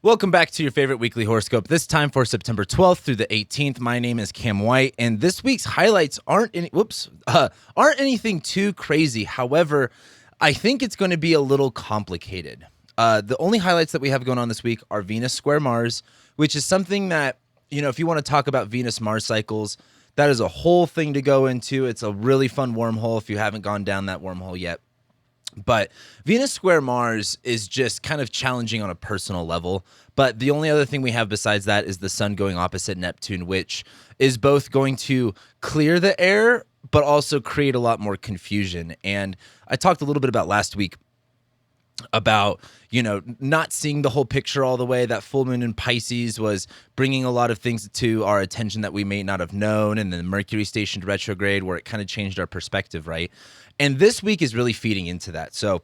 Welcome back to your favorite weekly horoscope, this time for September 12th through the 18th. My name is Cam White, and this week's highlights aren't anything too crazy. However, I think it's going to be a little complicated. The only highlights that we have going on this week are Venus square Mars, which is something that, if you want to talk about Venus-Mars cycles, that is a whole thing to go into. It's a really fun wormhole if you haven't gone down that wormhole yet. But Venus square Mars is just kind of challenging on a personal level. But the only other thing we have besides that is the sun going opposite Neptune, which is both going to clear the air, but also create a lot more confusion. And I talked a little bit about last week about, not seeing the whole picture all the way. That full moon in Pisces was bringing a lot of things to our attention that we may not have known. And then Mercury stationed retrograde, where it kind of changed our perspective, right? And this week is really feeding into that. So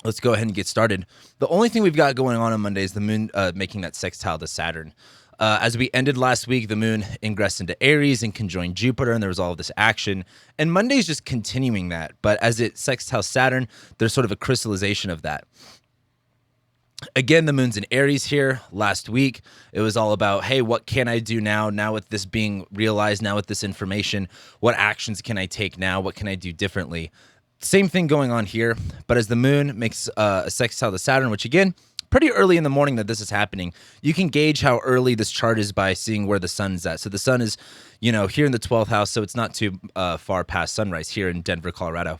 let's go ahead and get started. The only thing we've got going on Monday is the moon making that sextile to Saturn. As we ended last week, the moon ingressed into Aries and conjoined Jupiter, and there was all of this action. And Monday's just continuing that. But as it sextiles Saturn, there's sort of a crystallization of that. Again, the moon's in Aries here. Last week, it was all about, hey, what can I do now? Now with this being realized, now with this information, what actions can I take now? What can I do differently? Same thing going on here. But as the moon makes a sextile to Saturn, which again, pretty early in the morning that this is happening, you can gauge how early this chart is by seeing where the sun's at. So the sun is, here in the 12th house, so it's not too far past sunrise here in Denver, Colorado.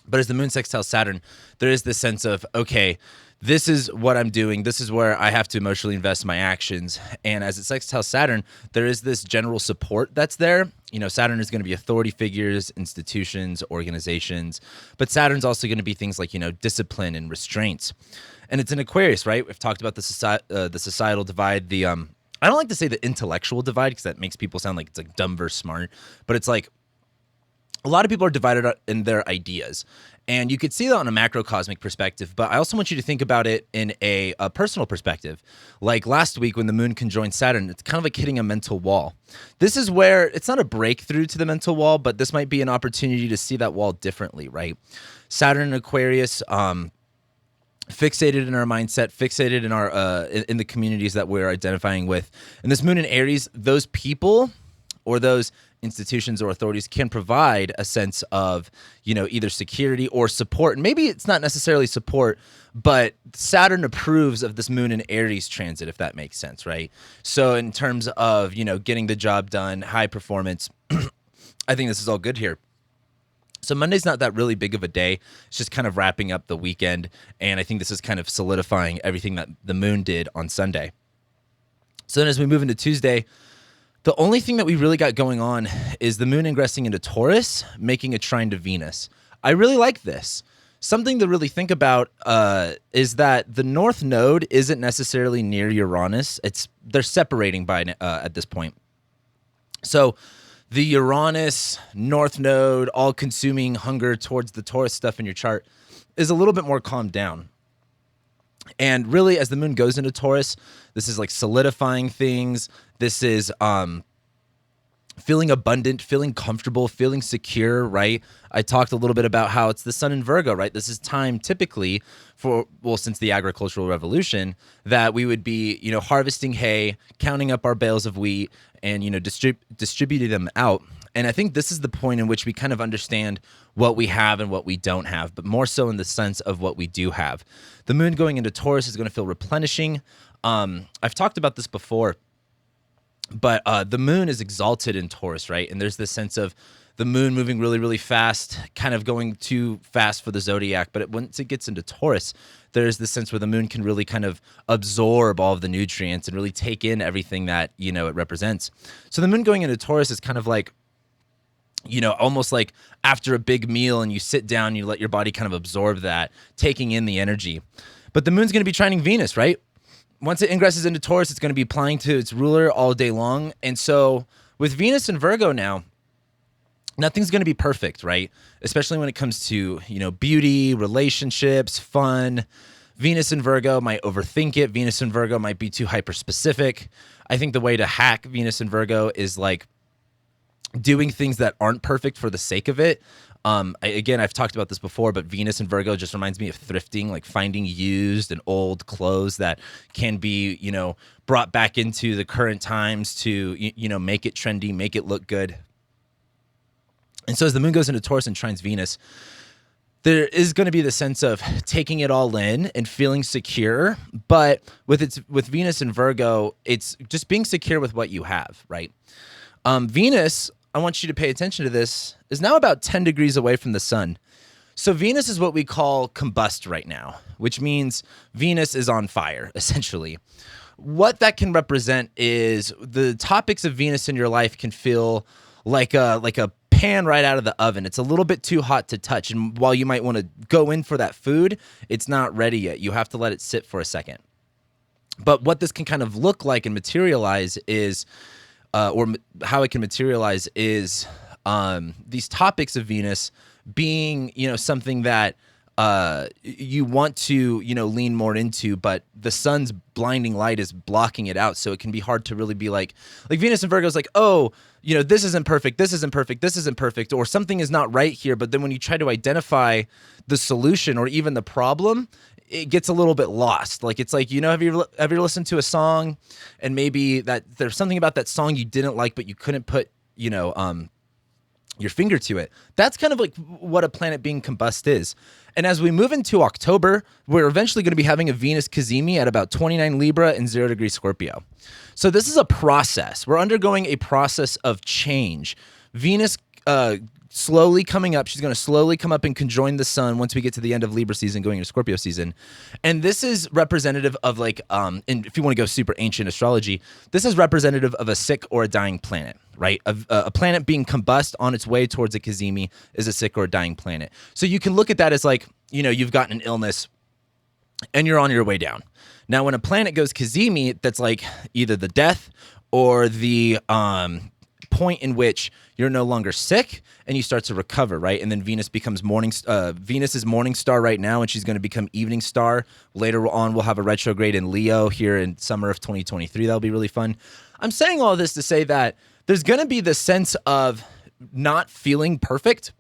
But as the moon sextiles Saturn, there is this sense of, okay, this is what I'm doing. This is where I have to emotionally invest my actions. And as it sextiles Saturn, there is this general support that's there. Saturn is going to be authority figures, institutions, organizations. But Saturn's also going to be things like, discipline and restraints. And it's in Aquarius, right? We've talked about the societal divide, I don't like to say the intellectual divide because that makes people sound like it's like dumb versus smart. But it's like a lot of people are divided in their ideas. And you could see that on a macrocosmic perspective, but I also want you to think about it in a personal perspective. Like last week when the moon conjoined Saturn, it's kind of like hitting a mental wall. This is where it's not a breakthrough to the mental wall, but this might be an opportunity to see that wall differently, right? Saturn and Aquarius, fixated in our mindset, fixated in our in the communities that we're identifying with. And this moon in Aries, those people or those institutions or authorities can provide a sense of, either security or support. And maybe it's not necessarily support, but Saturn approves of this moon in Aries transit, if that makes sense, right? So in terms of, getting the job done, high performance, I think this is all good here. So Monday's not that really big of a day. It's just kind of wrapping up the weekend. And I think this is kind of solidifying everything that the moon did on Sunday. So then as we move into Tuesday, the only thing that we really got going on is the moon ingressing into Taurus, making a trine to Venus. I really like this. Something to really think about is that the North Node isn't necessarily near Uranus. They're separating by at this point. So the Uranus, North Node, all-consuming hunger towards the Taurus stuff in your chart is a little bit more calmed down. And really, as the moon goes into Taurus, this is like solidifying things. This is feeling abundant, feeling comfortable, feeling secure, right? I talked a little bit about how it's the sun in Virgo, right? This is time typically since the agricultural revolution, that we would be, harvesting hay, counting up our bales of wheat, and, distributing them out. And I think this is the point in which we kind of understand what we have and what we don't have, but more so in the sense of what we do have. The moon going into Taurus is going to feel replenishing. I've talked about this before, but the moon is exalted in Taurus, right? And there's this sense of the moon moving really, really fast, kind of going too fast for the zodiac. But once it gets into Taurus, there's this sense where the moon can really kind of absorb all of the nutrients and really take in everything that, it represents. So the moon going into Taurus is kind of like, almost like after a big meal and you sit down, you let your body kind of absorb that, taking in the energy. But the moon's going to be trining Venus, right? Once it ingresses into Taurus, it's going to be applying to its ruler all day long. And so with Venus and Virgo now, nothing's going to be perfect, right? Especially when it comes to, beauty, relationships, fun. Venus and Virgo might overthink it. Venus and Virgo might be too hyper-specific. I think the way to hack Venus and Virgo is like doing things that aren't perfect for the sake of it. Again, I've talked about this before, but Venus and Virgo just reminds me of thrifting, like finding used and old clothes that can be, brought back into the current times to, make it trendy, make it look good. And so as the moon goes into Taurus and trines Venus, there is going to be the sense of taking it all in and feeling secure. But with Venus and Virgo, it's just being secure with what you have, right? Venus, I want you to pay attention to this, is now about 10 degrees away from the sun. So Venus is what we call combust right now, which means Venus is on fire, essentially. What that can represent is the topics of Venus in your life can feel like a pan right out of the oven. It's a little bit too hot to touch. And while you might want to go in for that food, it's not ready yet. You have to let it sit for a second. But what this can kind of look like and materialize is, or how it can materialize is these topics of Venus being, something that you want to, lean more into, but the sun's blinding light is blocking it out. So it can be hard to really be like Venus and Virgo is like, oh, this isn't perfect, this isn't perfect, this isn't perfect, or something is not right here. But then when you try to identify the solution or even the problem, it gets a little bit lost. Like, it's like, have you ever listened to a song and maybe that there's something about that song you didn't like, but you couldn't put, your finger to it? That's kind of like what a planet being combust is. And as we move into October, we're eventually going to be having a Venus cazimi at about 29 Libra and 0 degree Scorpio. So this is a process. We're undergoing a process of change. Venus slowly coming up. She's going to slowly come up and conjoin the sun once we get to the end of Libra season, going into Scorpio season. And this is representative of and if you want to go super ancient astrology, this is representative of a sick or a dying planet, right? A planet being combust on its way towards a cazimi is a sick or a dying planet. So you can look at that as like, you've gotten an illness and you're on your way down. Now, when a planet goes cazimi, that's like either the death or the point in which you're no longer sick and you start to recover, right? And then Venus becomes Venus is morning star right now, and she's going to become evening star. Later on, we'll have a retrograde in Leo here in summer of 2023. That'll be really fun. I'm saying all this to say that there's going to be this sense of not feeling perfect,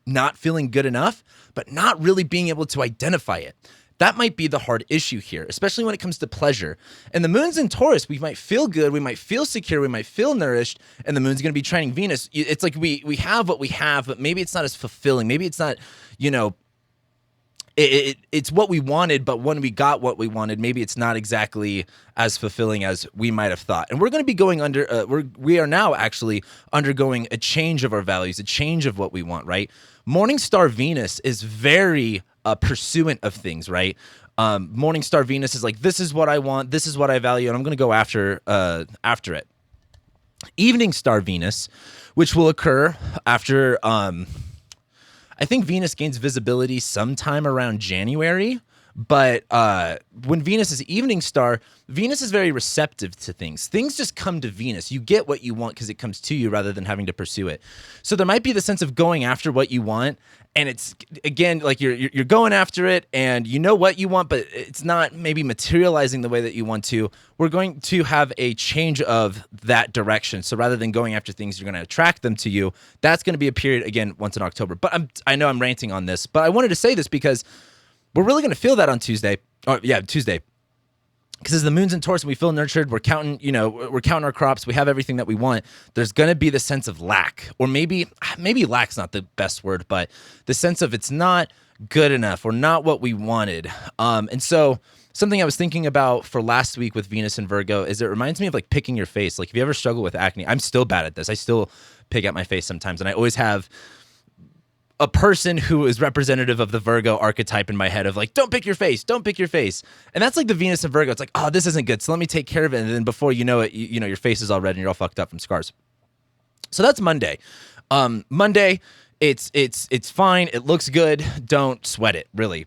not feeling good enough, but not really being able to identify it. That might be the hard issue here, especially when it comes to pleasure. And the moon's in Taurus. We might feel good. We might feel secure. We might feel nourished. And the moon's going to be trining Venus. It's like we have what we have, but maybe it's not as fulfilling. Maybe it's not, it's what we wanted, but when we got what we wanted, maybe it's not exactly as fulfilling as we might have thought. And we're going to be going we are now actually undergoing a change of our values, a change of what we want, right? Morning star Venus is very pursuant of things, right? Morning star Venus is like, this is what I want, this is what I value, and I'm going to go after it. Evening star Venus, which will occur after, I think Venus gains visibility sometime around January. But when Venus is evening star, Venus is very receptive to things. Things just come to Venus. You get what you want because it comes to you rather than having to pursue it. So there might be the sense of going after what you want, and it's, again, like you're going after it, and you know what you want, but it's not maybe materializing the way that you want to. We're going to have a change of that direction. So rather than going after things, you're going to attract them to you. That's going to be a period, again, once in October. But I know I'm ranting on this, but I wanted to say this because we're really going to feel that on Tuesday. Tuesday. Because as the moon's in Taurus and we feel nurtured, we're counting our crops, we have everything that we want. There's going to be the sense of lack, or maybe lack's not the best word, but the sense of it's not good enough or not what we wanted. And so something I was thinking about for last week with Venus and Virgo is it reminds me of like picking your face. Like if you ever struggle with acne, I'm still bad at this. I still pick at my face sometimes, and I always have a person who is representative of the Virgo archetype in my head of like, don't pick your face. And that's like the Venus and Virgo. It's like, oh, this isn't good, so let me take care of it. And then before you know it, your face is all red and you're all fucked up from scars. So that's Monday. Monday, it's fine. It looks good. Don't sweat it, really.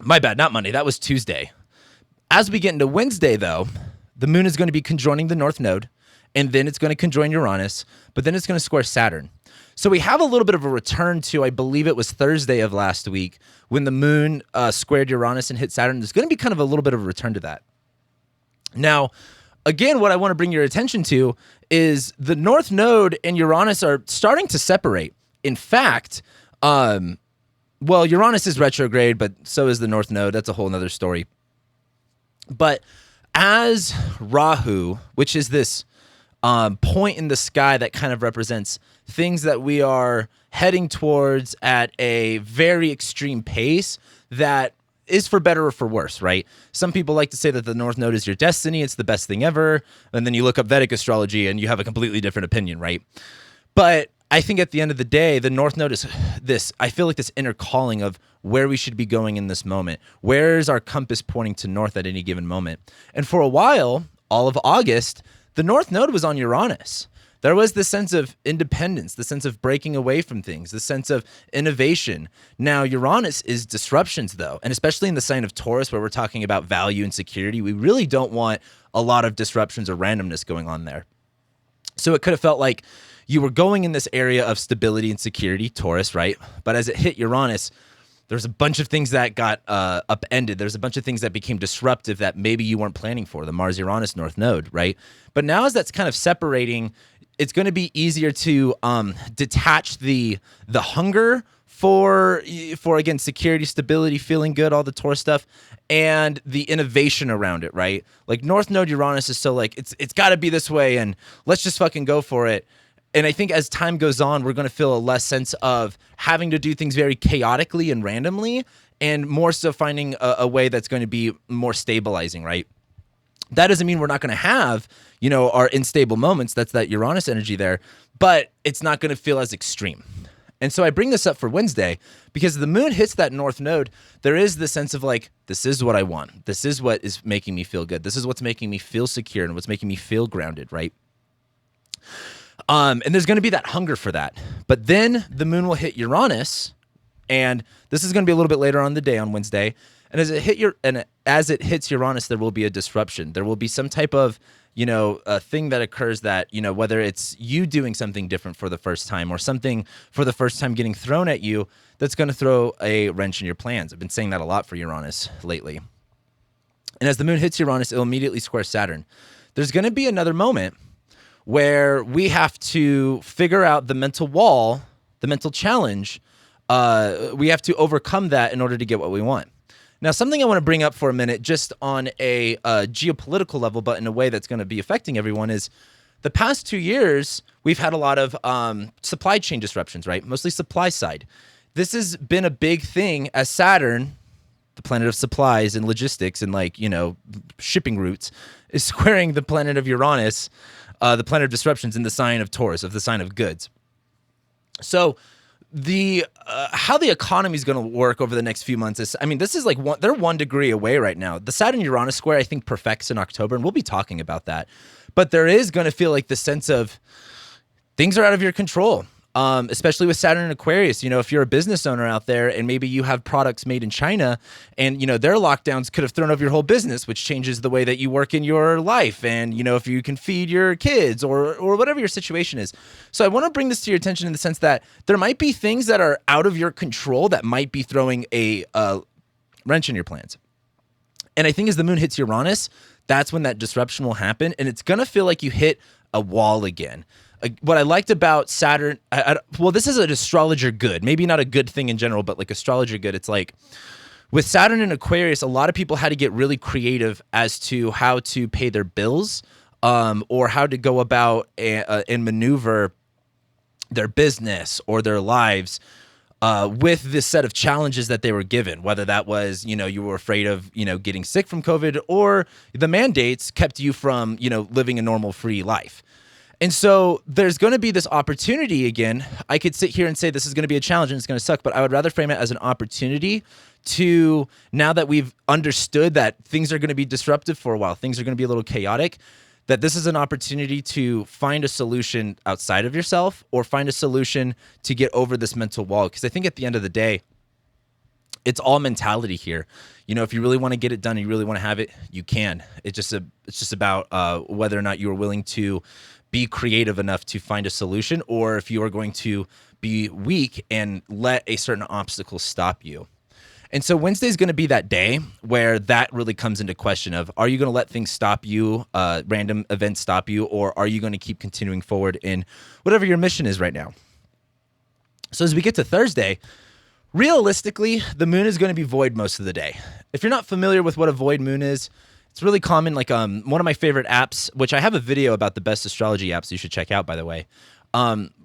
My bad, not Monday. That was Tuesday. As we get into Wednesday, though, the moon is going to be conjoining the North Node, and then it's going to conjoin Uranus, but then it's going to square Saturn. So we have a little bit of a return to, I believe it was Thursday of last week, when the moon squared Uranus and hit Saturn. There's going to be kind of a little bit of a return to that. Now, again, what I want to bring your attention to is the North Node and Uranus are starting to separate. In fact, well, Uranus is retrograde, but so is the North Node. That's a whole nother story. But as Rahu, which is this point in the sky that kind of represents things that we are heading towards at a very extreme pace that is for better or for worse, right? Some people like to say that the North Node is your destiny. It's the best thing ever. And then you look up Vedic astrology and you have a completely different opinion, right? But I think at the end of the day, the North Node is this, I feel like this inner calling of where we should be going in this moment. Where is our compass pointing to north at any given moment? And for a while, all of August, the North Node was on Uranus. There was this sense of independence, the sense of breaking away from things, the sense of innovation. Now, Uranus is disruptions, though, and especially in the sign of Taurus, where we're talking about value and security, we really don't want a lot of disruptions or randomness going on there. So it could have felt like you were going in this area of stability and security, Taurus, right? But as it hit Uranus, there's a bunch of things that got upended. There's a bunch of things that became disruptive that maybe you weren't planning for, the Mars-Uranus North Node, right? But now as that's kind of separating, it's going to be easier to detach the hunger for again, security, stability, feeling good, all the Taurus stuff, and the innovation around it, right? Like North Node Uranus is so like, it's got to be this way, and let's just fucking go for it. And I think as time goes on, we're going to feel a less sense of having to do things very chaotically and randomly, and more so finding a way that's going to be more stabilizing, right? That doesn't mean we're not going to have, our unstable moments. That's that Uranus energy there, but it's not going to feel as extreme. And so I bring this up for Wednesday because the moon hits that North Node. There is the sense of like, this is what I want. This is what is making me feel good. This is what's making me feel secure and what's making me feel grounded, right? And there's going to be that hunger for that. But then the moon will hit Uranus, and this is going to be a little bit later on the day on Wednesday. And as it hits Uranus, there will be a disruption. There will be some type of, a thing that occurs that, whether it's you doing something different for the first time or something for the first time getting thrown at you, that's going to throw a wrench in your plans. I've been saying that a lot for Uranus lately. And as the moon hits Uranus, it'll immediately square Saturn. There's going to be another moment where we have to figure out the mental wall, the mental challenge. We have to overcome that in order to get what we want. Now, something I want to bring up for a minute, just on a geopolitical level, but in a way that's going to be affecting everyone, is the past 2 years, we've had a lot of supply chain disruptions, right? Mostly supply side. This has been a big thing as Saturn, the planet of supplies and logistics and shipping routes, is squaring the planet of Uranus, the planet of disruptions in the sign of Taurus, of the sign of goods. So the how the economy is going to work over the next few months is, this is like they're 1 degree away right now. The Saturn-Uranus square, I think, perfects in October, and we'll be talking about that. But there is going to feel like the sense of things are out of your control. Especially with Saturn and Aquarius, if you're a business owner out there and maybe you have products made in China and, their lockdowns could have thrown over your whole business, which changes the way that you work in your life. And, if you can feed your kids or whatever your situation is. So I want to bring this to your attention in the sense that there might be things that are out of your control that might be throwing a wrench in your plans. And I think as the moon hits Uranus, that's when that disruption will happen. And it's going to feel like you hit a wall again. What I liked about Saturn, this is an astrologer good, maybe not a good thing in general, but like astrologer good. It's like with Saturn and Aquarius, a lot of people had to get really creative as to how to pay their bills, or how to go about and maneuver their business or their lives with this set of challenges that they were given, whether that was, you were afraid of, getting sick from COVID, or the mandates kept you from, living a normal free life. And so there's going to be this opportunity again. I could sit here and say this is going to be a challenge and it's going to suck, but I would rather frame it as an opportunity to, now that we've understood that things are going to be disruptive for a while, things are going to be a little chaotic, that this is an opportunity to find a solution outside of yourself or find a solution to get over this mental wall. Because I think at the end of the day, it's all mentality here. If you really want to get it done and you really want to have it, you can. It's just about whether or not you are willing to be creative enough to find a solution, or if you are going to be weak and let a certain obstacle stop you. And so Wednesday is going to be that day where that really comes into question of, are you going to let things stop you, random events stop you, or are you going to keep continuing forward in whatever your mission is right now? So as we get to Thursday, realistically, the moon is going to be void most of the day. If you're not familiar with what a void moon is, it's really common. Like one of my favorite apps, which I have a video about the best astrology apps you should check out, by the way,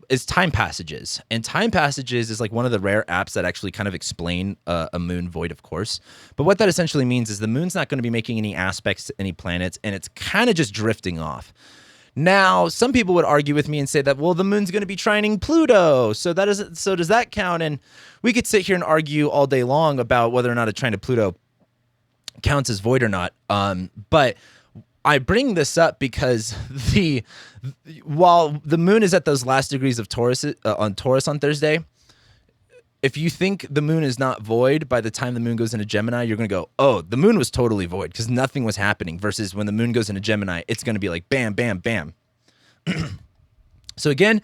is Time Passages. And Time Passages is like one of the rare apps that actually kind of explain a moon void, of course. But what that essentially means is the moon's not going to be making any aspects to any planets, and it's kind of just drifting off. Now, some people would argue with me and say that, well, the moon's going to be trining Pluto, so does that count? And we could sit here and argue all day long about whether or not a trine to Pluto counts as void or not. But I bring this up because while the moon is at those last degrees of Taurus on Thursday, if you think the moon is not void by the time the moon goes into Gemini, you're going to go, oh, the moon was totally void because nothing was happening, versus when the moon goes into Gemini, it's going to be like bam, bam, bam. So again,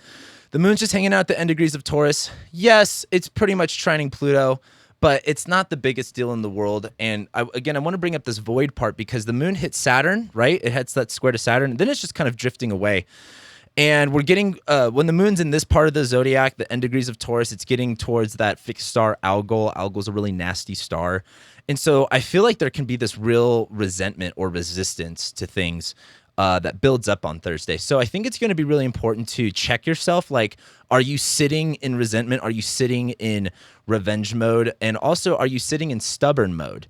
the moon's just hanging out at the end degrees of Taurus. Yes, it's pretty much trining Pluto, but it's not the biggest deal in the world. And I want to bring up this void part because the moon hits Saturn, right? It hits that square to Saturn, and then it's just kind of drifting away. And we're getting, when the moon's in this part of the zodiac, the end degrees of Taurus, it's getting towards that fixed star Algol. Algol's a really nasty star. And so I feel like there can be this real resentment or resistance to things that builds up on Thursday. So I think it's going to be really important to check yourself. Like, are you sitting in resentment? Are you sitting in revenge mode? And also, are you sitting in stubborn mode?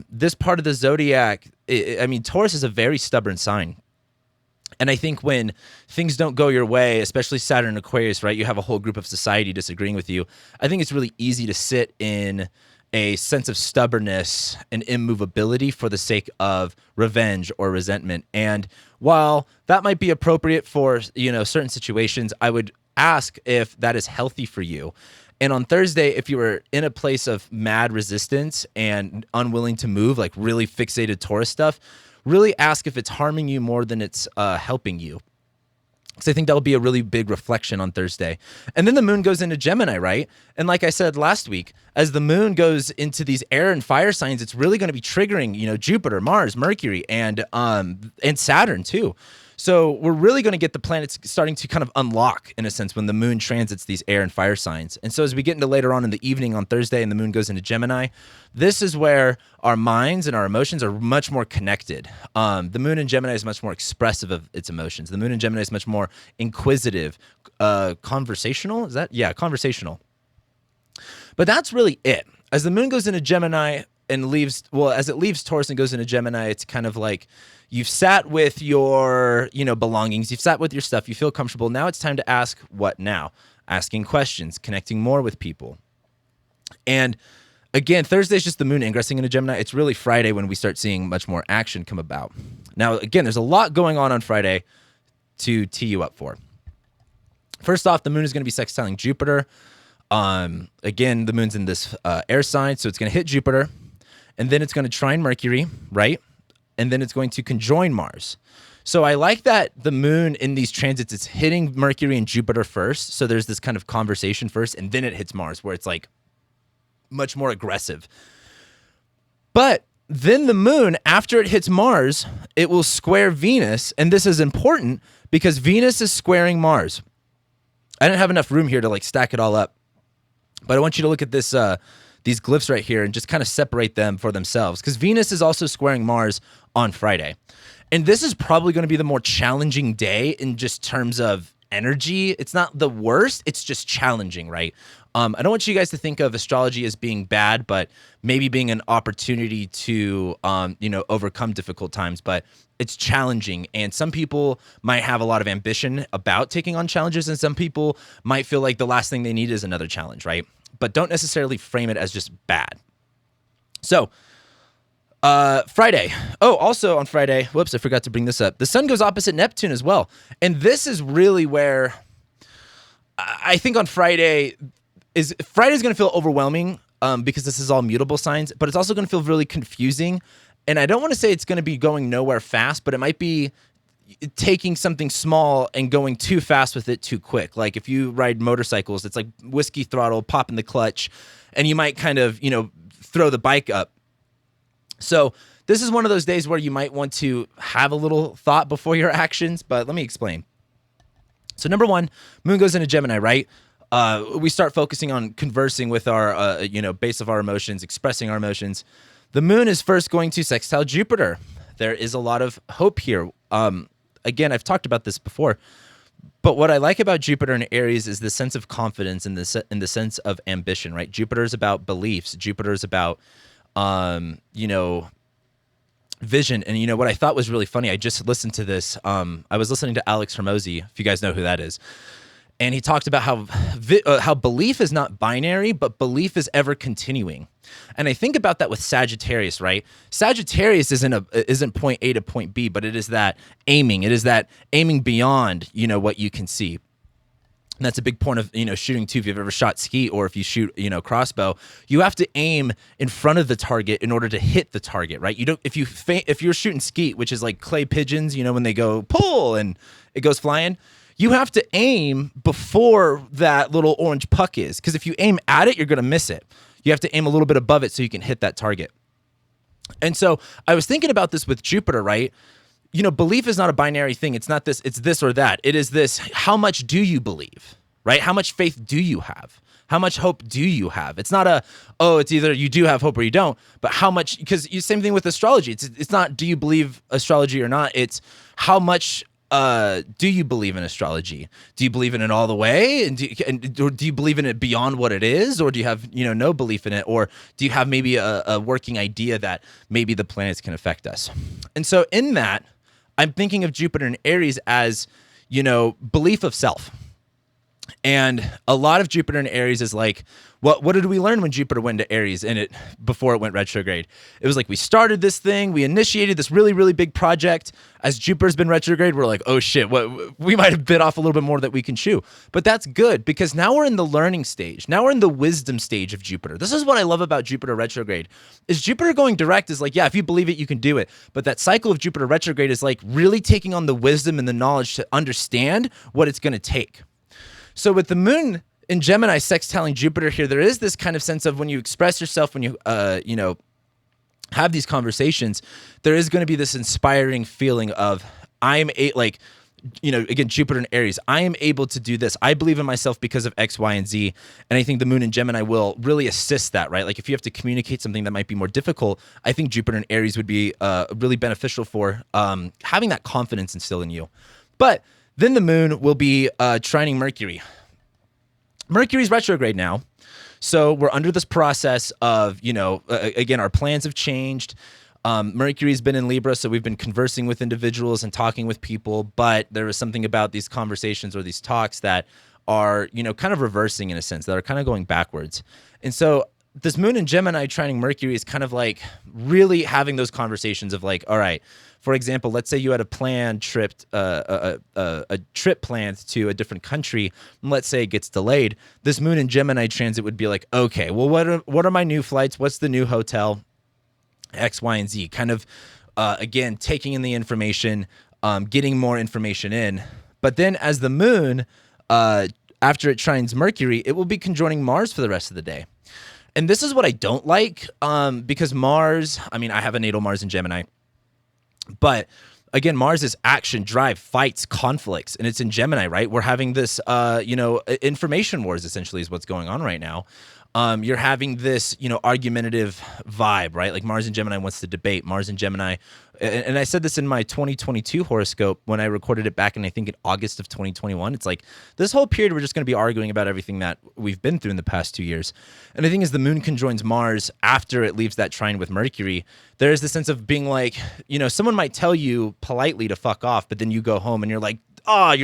This part of the zodiac, Taurus is a very stubborn sign. And I think when things don't go your way, especially Saturn and Aquarius, right, you have a whole group of society disagreeing with you. I think it's really easy to sit in a sense of stubbornness and immovability for the sake of revenge or resentment. And while that might be appropriate for, certain situations, I would ask if that is healthy for you. And on Thursday, if you were in a place of mad resistance and unwilling to move, like really fixated Taurus stuff, really ask if it's harming you more than it's helping you. So I think that'll be a really big reflection on Thursday. And then the moon goes into Gemini, right? And like I said last week, as the moon goes into these air and fire signs, it's really going to be triggering, Jupiter, Mars, Mercury, and Saturn too. So we're really going to get the planets starting to kind of unlock, in a sense, when the moon transits these air and fire signs. And so as we get into later on in the evening on Thursday and the moon goes into Gemini, this is where our minds and our emotions are much more connected. The moon in Gemini is much more expressive of its emotions. The moon in Gemini is much more inquisitive, conversational. Is that? Yeah, conversational. But that's really it. As the moon goes into Gemini and as it leaves Taurus and goes into Gemini, it's kind of like you've sat with your, belongings, you've sat with your stuff, you feel comfortable. Now it's time to ask what now? Asking questions, connecting more with people. And again, Thursday is just the moon ingressing into Gemini. It's really Friday when we start seeing much more action come about. Now, again, there's a lot going on Friday to tee you up for. First off, the moon is going to be sextiling Jupiter. Again, the moon's in this air sign, so it's going to hit Jupiter, and then it's going to trine Mercury, right? And then it's going to conjoin Mars. So I like that the moon in these transits, it's hitting Mercury and Jupiter first. So there's this kind of conversation first, and then it hits Mars, where it's like much more aggressive. But then the moon, after it hits Mars, it will square Venus. And this is important because Venus is squaring Mars. I didn't have enough room here to stack it all up. But I want you to look at this, these glyphs right here and just kind of separate them for themselves, because Venus is also squaring Mars on Friday. And this is probably going to be the more challenging day in just terms of energy. It's not the worst. It's just challenging, right? I don't want you guys to think of astrology as being bad, but maybe being an opportunity to, overcome difficult times. But it's challenging, and some people might have a lot of ambition about taking on challenges, and some people might feel like the last thing they need is another challenge, right? But don't necessarily frame it as just bad. So, Friday. Oh, also on Friday, whoops, I forgot to bring this up. The sun goes opposite Neptune as well. And this is really where I think on Friday's going to feel overwhelming because this is all mutable signs, but it's also going to feel really confusing. And I don't want to say it's going to be going nowhere fast, but it might be taking something small and going too fast with it too quick. Like if you ride motorcycles, it's like whiskey throttle, popping the clutch, and you might kind of, throw the bike up. So this is one of those days where you might want to have a little thought before your actions, but let me explain. So number one, moon goes into Gemini, right? We start focusing on conversing with our, base of our emotions, expressing our emotions. The moon is first going to sextile Jupiter. There is a lot of hope here. Again, I've talked about this before, but what I like about Jupiter in Aries is the sense of confidence and the sense of ambition, right? Jupiter is about beliefs. Jupiter is about, vision. And what I thought was really funny, I just listened to this. I was listening to Alex Hormozy, if you guys know who that is. And he talked about how belief is not binary, but belief is ever continuing. And I think about that with Sagittarius, right? Sagittarius isn't point A to point B, but it is that aiming. It is that aiming beyond, what you can see. And that's a big point of, shooting too. If you've ever shot skeet or if you shoot, crossbow, you have to aim in front of the target in order to hit the target, right? You don't, if you're shooting skeet, which is like clay pigeons, when they go pull and it goes flying, you have to aim before that little orange puck is. Because if you aim at it, you're going to miss it. You have to aim a little bit above it so you can hit that target. And so I was thinking about this with Jupiter, right? Belief is not a binary thing. It's not this, it's this or that. It is this, how much do you believe, right? How much faith do you have? How much hope do you have? It's not it's either you do have hope or you don't, but how much, because same thing with astrology. It's not, do you believe astrology or not? It's how much do you believe in astrology? Do you believe in it all the way? Or do you believe in it beyond what it is? Or do you have, no belief in it? Or do you have maybe a working idea that maybe the planets can affect us? And so in that, I'm thinking of Jupiter in Aries as, belief of self. And a lot of Jupiter in Aries is like, what did we learn when Jupiter went to Aries before it went retrograde? It was like we started this thing, we initiated this really, really big project. As Jupiter's been retrograde, we're like, oh shit, we might have bit off a little bit more that we can chew. But that's good because now we're in the learning stage. Now we're in the wisdom stage of Jupiter. This is what I love about Jupiter retrograde. Is Jupiter going direct is like, yeah, if you believe it, you can do it. But that cycle of Jupiter retrograde is like really taking on the wisdom and the knowledge to understand what it's going to take. So with the moon in Gemini sextiling Jupiter here, there is this kind of sense of when you express yourself, when you, have these conversations, there is going to be this inspiring feeling of again, Jupiter and Aries, I am able to do this. I believe in myself because of X, Y, and Z. And I think the moon in Gemini will really assist that, right? Like if you have to communicate something that might be more difficult, I think Jupiter and Aries would be really beneficial for having that confidence instilled in you. But then the moon will be trining Mercury. Mercury's retrograde now. So we're under this process of, again, our plans have changed. Mercury's been in Libra, so we've been conversing with individuals and talking with people, but there was something about these conversations or these talks that are, kind of reversing in a sense, that are kind of going backwards. And so this moon in Gemini trining Mercury is kind of like really having those conversations of like, all right, for example, let's say you had a planned trip, a trip planned to a different country, and let's say it gets delayed. This moon in Gemini transit would be like, okay, well, what are my new flights? What's the new hotel? X, Y, and Z. Kind of, again, taking in the information, getting more information in. But then as the moon, after it trines Mercury, it will be conjoining Mars for the rest of the day. And this is what I don't like, because Mars, I have a natal Mars in Gemini. But again, Mars is action, drive, fights, conflicts, and it's in Gemini, right? We're having this, information wars essentially is what's going on right now. You're having this, argumentative vibe, right? Like Mars and Gemini wants to debate. Mars and Gemini, and I said this in my 2022 horoscope when I recorded it back in, I think, in August of 2021. It's like this whole period we're just going to be arguing about everything that we've been through in the past 2 years. And the thing is, the moon conjoins Mars after it leaves that trine with Mercury. There's the sense of being like, someone might tell you politely to fuck off, but then you go home and you're like, I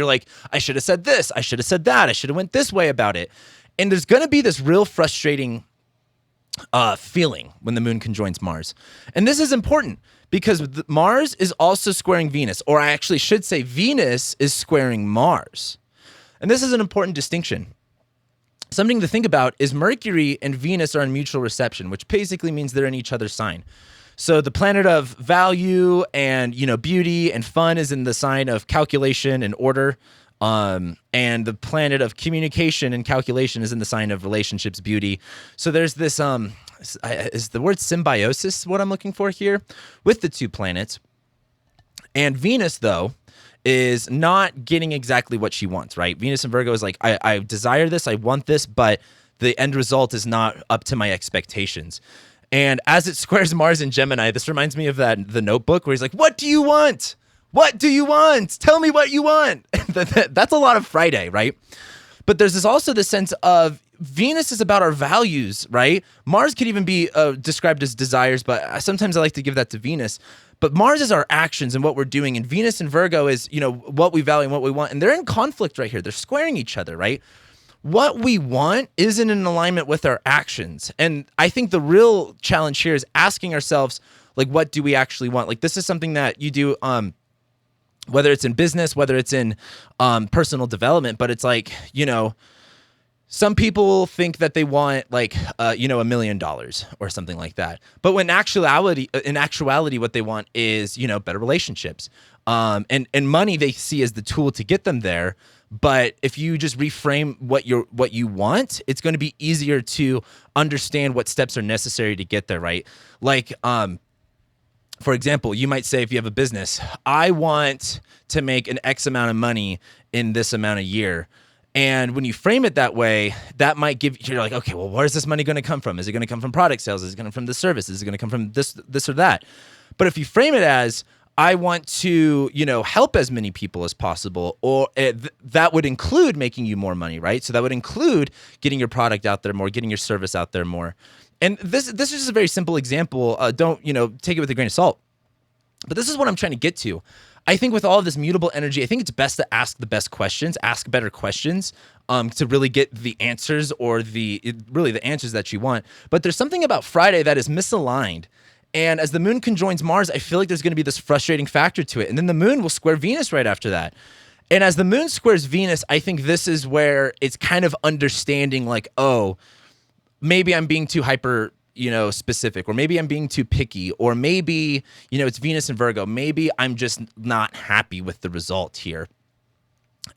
should have said this. I should have said that. I should have went this way about it. And there's going to be this real frustrating feeling when the moon conjoins Mars. And this is important because Mars is also squaring Venus, or I actually should say Venus is squaring Mars. And this is an important distinction. Something to think about is Mercury and Venus are in mutual reception, which basically means they're in each other's sign. So the planet of value and, beauty and fun is in the sign of calculation and order. And the planet of communication and calculation is in the sign of relationships, beauty. So there's this, is the word symbiosis what I'm looking for here with the two planets. And Venus, though, is not getting exactly what she wants, right? Venus and Virgo is like, I desire this, I want this, but the end result is not up to my expectations. And as it squares Mars in Gemini, this reminds me of the Notebook where he's like, what do you want? What do you want? Tell me what you want. That's a lot of Friday, right? But there's also this sense of Venus is about our values, right? Mars could even be described as desires, but sometimes I like to give that to Venus. But Mars is our actions and what we're doing, and Venus and Virgo is, what we value and what we want. And they're in conflict right here. They're squaring each other, right? What we want isn't in alignment with our actions. And I think the real challenge here is asking ourselves, like, what do we actually want? Like, this is something that you do, whether it's in business, whether it's in personal development, but it's like, some people think that they want like, $1 million or something like that. But in actuality, what they want is, better relationships. And money they see as the tool to get them there. But if you just reframe what you want, it's going to be easier to understand what steps are necessary to get there, right? Like, for example, you might say if you have a business, I want to make an X amount of money in this amount of year. And when you frame it that way, that might you're like, okay, well, where's this money going to come from? Is it going to come from product sales? Is it going to come from the service? Is it going to come from this or that? But if you frame it as, I want to, help as many people as possible, or that would include making you more money, right? So that would include getting your product out there more, getting your service out there more. And this is just a very simple example. Don't, take it with a grain of salt. But this is what I'm trying to get to. I think with all of this mutable energy, I think it's best to ask the best questions, ask better questions to really get the answers or the answers that you want. But there's something about Friday that is misaligned. And as the moon conjoins Mars, I feel like there's going to be this frustrating factor to it. And then the moon will square Venus right after that. And as the moon squares Venus, I think this is where it's kind of understanding like, oh, maybe I'm being too hyper, specific, or maybe I'm being too picky, or maybe, it's Venus and Virgo. Maybe I'm just not happy with the result here.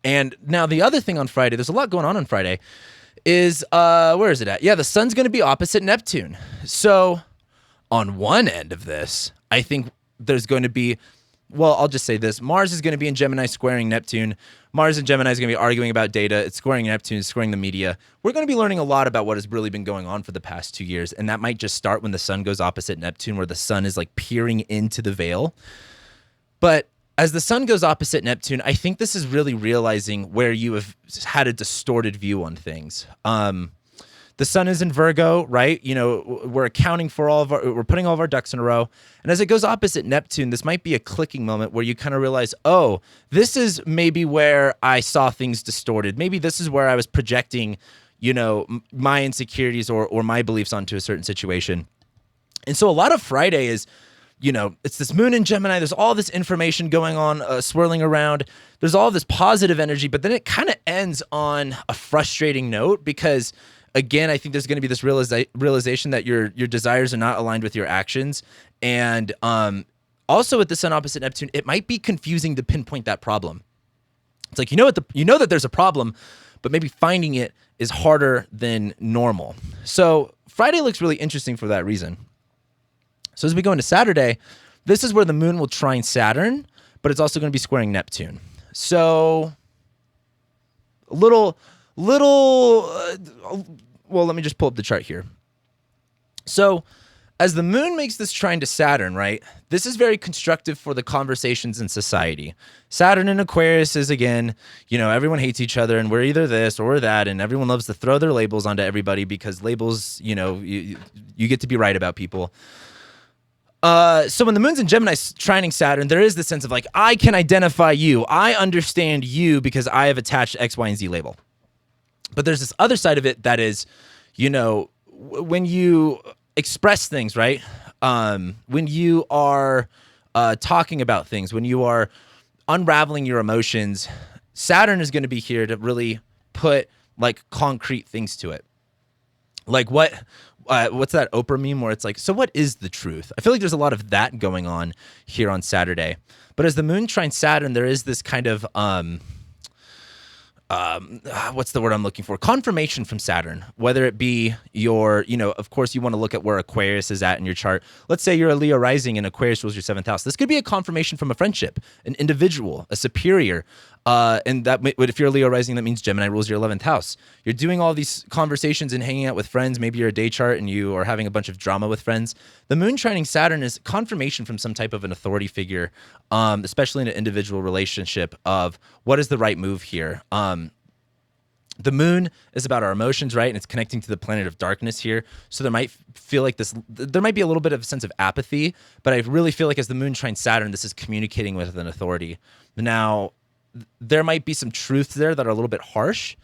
And now the other thing on Friday, there's a lot going on Friday, is, where is it at? Yeah, the sun's going to be opposite Neptune. So on one end of this, I think there's going to be, well, I'll just say this. Mars is going to be in Gemini squaring Neptune. Mars and Gemini is going to be arguing about data. It's squaring Neptune, it's squaring the media. We're going to be learning a lot about what has really been going on for the past 2 years. And that might just start when the sun goes opposite Neptune, where the sun is like peering into the veil. But as the sun goes opposite Neptune, I think this is really realizing where you have had a distorted view on things. The sun is in Virgo, right? We're accounting for we're putting all of our ducks in a row. And as it goes opposite Neptune, this might be a clicking moment where you kind of realize, oh, this is maybe where I saw things distorted. Maybe this is where I was projecting, my insecurities or my beliefs onto a certain situation. And so a lot of Friday is, it's this moon in Gemini. There's all this information going on, swirling around. There's all this positive energy, but then it kind of ends on a frustrating note because, again, I think there's going to be this realization that your desires are not aligned with your actions. And also with the sun opposite Neptune, it might be confusing to pinpoint that problem. It's like, that there's a problem, but maybe finding it is harder than normal. So Friday looks really interesting for that reason. So as we go into Saturday, this is where the moon will trine Saturn, but it's also going to be squaring Neptune. So well, let me just pull up the chart here. So as the moon makes this trine to Saturn, right, this is very constructive for the conversations in society. Saturn in Aquarius is, again, everyone hates each other and we're either this or we're that, and everyone loves to throw their labels onto everybody because labels, you get to be right about people. So when the moon's in Gemini trining Saturn, there is this sense of like, I can identify you. I understand you because I have attached X, Y, and Z label. But there's this other side of it that is, when you express things, right? When you are talking about things, when you are unraveling your emotions, Saturn is going to be here to really put like concrete things to it. Like what what's that Oprah meme where it's like, so what is the truth? I feel like there's a lot of that going on here on Saturday. But as the moon trines Saturn, there is this kind of what's the word I'm looking for? Confirmation from Saturn, whether it be your, of course, you want to look at where Aquarius is at in your chart. Let's say you're a Leo rising and Aquarius rules your seventh house. This could be a confirmation from a friendship, an individual, a superior. And that, if you're a Leo rising, that means Gemini rules your 11th house. You're doing all these conversations and hanging out with friends. Maybe you're a day chart and you are having a bunch of drama with friends. The moon trining Saturn is confirmation from some type of an authority figure, especially in an individual relationship, of what is the right move here. The moon is about our emotions, right? And it's connecting to the planet of darkness here. So there might feel like there might be a little bit of a sense of apathy, but I really feel like as the moon trines Saturn, this is communicating with an authority. Now, there might be some truths there that are a little bit harsh.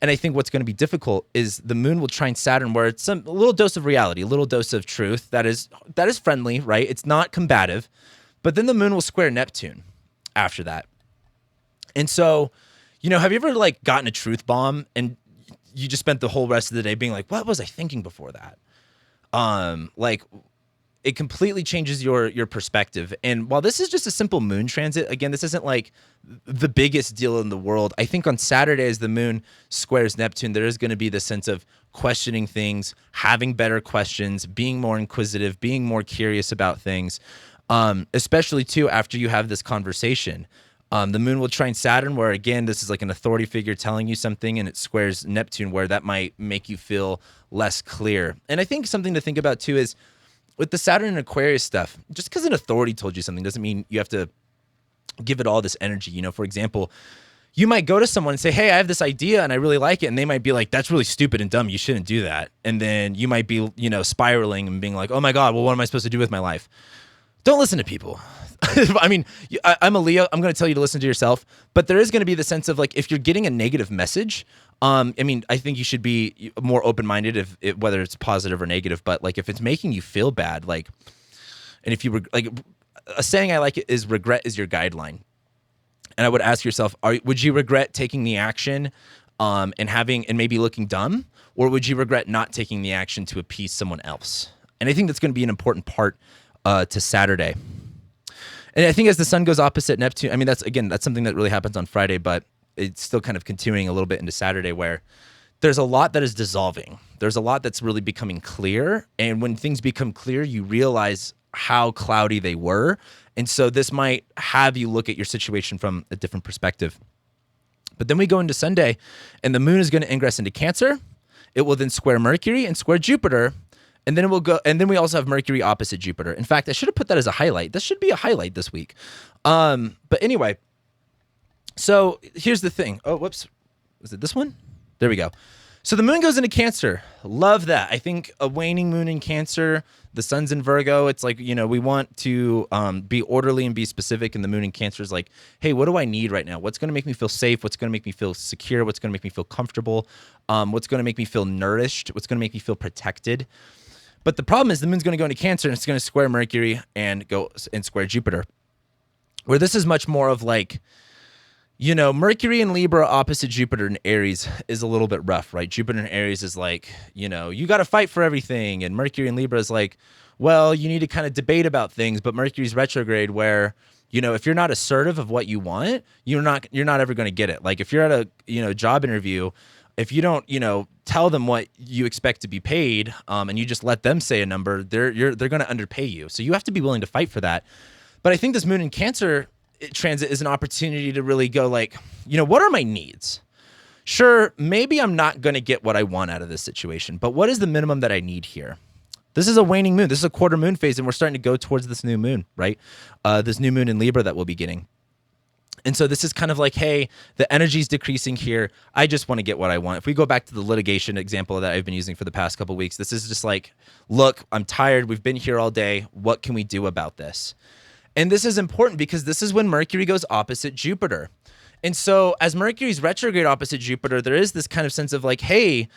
And I think what's going to be difficult is the moon will trine Saturn, where it's a little dose of reality, a little dose of truth that is friendly, right? It's not combative. But then the moon will square Neptune after that. And so, have you ever like gotten a truth bomb and you just spent the whole rest of the day being like, what was I thinking before that? Like, it completely changes your perspective. And while this is just a simple moon transit, again, this isn't like the biggest deal in the world. I think on Saturday, as the moon squares Neptune, there is going to be this sense of questioning things, having better questions, being more inquisitive, being more curious about things, especially too after you have this conversation. The moon will trine Saturn, where again, this is like an authority figure telling you something, and it squares Neptune, where that might make you feel less clear. And I think something to think about too is, with the Saturn and Aquarius stuff, just because an authority told you something doesn't mean you have to give it all this energy. For example, you might go to someone and say, hey, I have this idea and I really like it. And they might be like, that's really stupid and dumb. You shouldn't do that. And then you might be, spiraling and being like, oh my God, well, what am I supposed to do with my life? Don't listen to people. I mean, I'm a Leo. I'm going to tell you to listen to yourself. But there is going to be the sense of like, if you're getting a negative message, I think you should be more open-minded whether it's positive or negative. But like, if it's making you feel bad, like, and if you were like, a saying I like is regret is your guideline. And I would ask yourself, would you regret taking the action, and maybe looking dumb, or would you regret not taking the action to appease someone else? And I think that's going to be an important part to Saturday. And I think as the sun goes opposite Neptune, that's something that really happens on Friday, but it's still kind of continuing a little bit into Saturday, where there's a lot that is dissolving. There's a lot that's really becoming clear. And when things become clear, you realize how cloudy they were. And so this might have you look at your situation from a different perspective. But then we go into Sunday, and the moon is going to ingress into Cancer. It will then square Mercury and square Jupiter. And then we also have Mercury opposite Jupiter. In fact, I should have put that as a highlight. This should be a highlight this week. But anyway, so here's the thing. Oh, whoops. Is it this one? There we go. So the moon goes into Cancer. Love that. I think a waning moon in Cancer, the sun's in Virgo. It's like, we want to be orderly and be specific. And the moon in Cancer is like, hey, what do I need right now? What's going to make me feel safe? What's going to make me feel secure? What's going to make me feel comfortable? What's going to make me feel nourished? What's going to make me feel protected? But the problem is the moon's going to go into Cancer, and it's going to square Mercury and go and square Jupiter, where this is much more of like, Mercury in Libra opposite Jupiter in Aries is a little bit rough, right? Jupiter in Aries is like, you got to fight for everything. And Mercury in Libra is like, well, you need to kind of debate about things. But Mercury's retrograde, where, if you're not assertive of what you want, you're not ever going to get it. Like if you're at a, job interview, if you don't, tell them what you expect to be paid, and you just let them say a number, they're going to underpay you. So you have to be willing to fight for that. But I think this moon in Cancer transit is an opportunity to really go like, what are my needs? Sure, maybe I'm not going to get what I want out of this situation, but what is the minimum that I need here? This is a waning moon. This is a quarter moon phase, and we're starting to go towards this new moon, right? This new moon in Libra that we'll be getting. And so this is kind of like, hey, the energy's decreasing here. I just want to get what I want. If we go back to the litigation example that I've been using for the past couple of weeks, this is just like, look, I'm tired. We've been here all day. What can we do about this? And this is important because this is when Mercury goes opposite Jupiter. And so as Mercury's retrograde opposite Jupiter, there is this kind of sense of like, hey,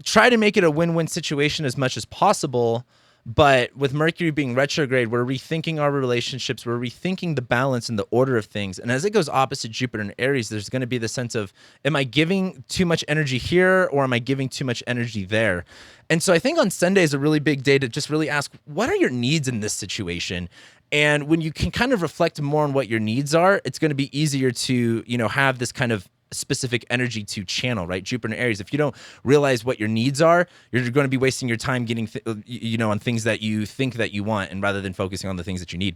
try to make it a win-win situation as much as possible. But with Mercury being retrograde, we're rethinking our relationships. We're rethinking the balance and the order of things. And as it goes opposite Jupiter and Aries, there's going to be the sense of, am I giving too much energy here or am I giving too much energy there? And so I think on Sunday is a really big day to just really ask, what are your needs in this situation? And when you can kind of reflect more on what your needs are, it's going to be easier to, have this kind of specific energy to channel, right? Jupiter and Aries. If you don't realize what your needs are, you're going to be wasting your time getting, on things that you think that you want, and rather than focusing on the things that you need.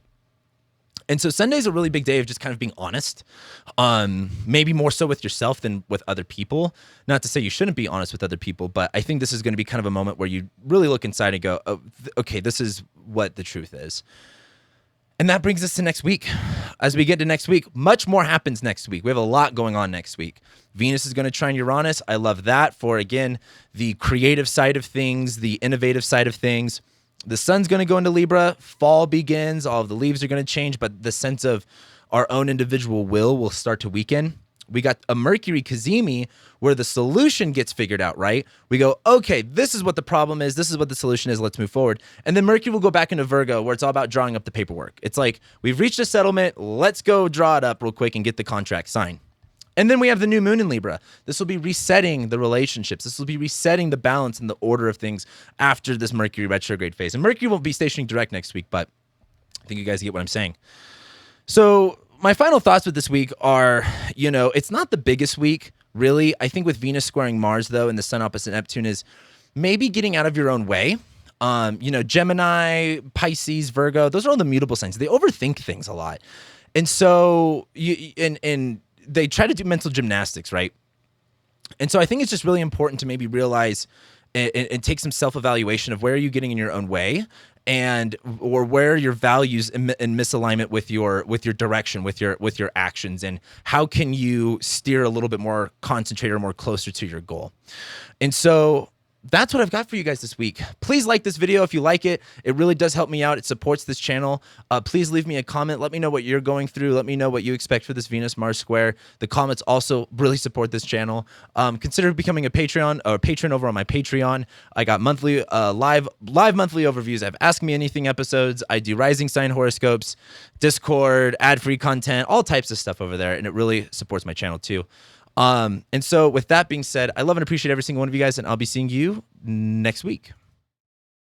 And so Sunday is a really big day of just kind of being honest, maybe more so with yourself than with other people. Not to say you shouldn't be honest with other people, but I think this is going to be kind of a moment where you really look inside and go, oh, okay, this is what the truth is. And that brings us to next week. As we get to next week, much more happens next week. We have a lot going on next week. Venus is going to trine Uranus. I love that for, again, the creative side of things, the innovative side of things. The sun's going to go into Libra. Fall begins. All of the leaves are going to change, but the sense of our own individual will start to weaken. We got a Mercury Cazimi where the solution gets figured out, right? We go, okay, this is what the problem is. This is what the solution is. Let's move forward. And then Mercury will go back into Virgo where it's all about drawing up the paperwork. It's like, we've reached a settlement. Let's go draw it up real quick and get the contract signed. And then we have the new moon in Libra. This will be resetting the relationships. This will be resetting the balance and the order of things after this Mercury retrograde phase. And Mercury won't be stationing direct next week, but I think you guys get what I'm saying. So my final thoughts with this week are, it's not the biggest week, really. I think with Venus squaring Mars, though, and the sun opposite Neptune is maybe getting out of your own way. Gemini, Pisces, Virgo, those are all the mutable signs. They overthink things a lot. And so and they try to do mental gymnastics, right? And so I think it's just really important to maybe realize and take some self-evaluation of where are you getting in your own way, or where are your values in misalignment with your direction, with your actions, and how can you steer a little bit more concentrated or more closer to your goal. And so that's what I've got for you guys this week. Please like this video if you like it. It really does help me out. It supports this channel. Please leave me a comment. Let me know what you're going through. Let me know what you expect for this Venus-Mars square. The comments also really support this channel. Consider becoming a patron over on my Patreon. I got monthly live monthly overviews. I have Ask Me Anything episodes. I do rising sign horoscopes, Discord, ad-free content, all types of stuff over there, and it really supports my channel too. And so with that being said, I love and appreciate every single one of you guys, and I'll be seeing you next week.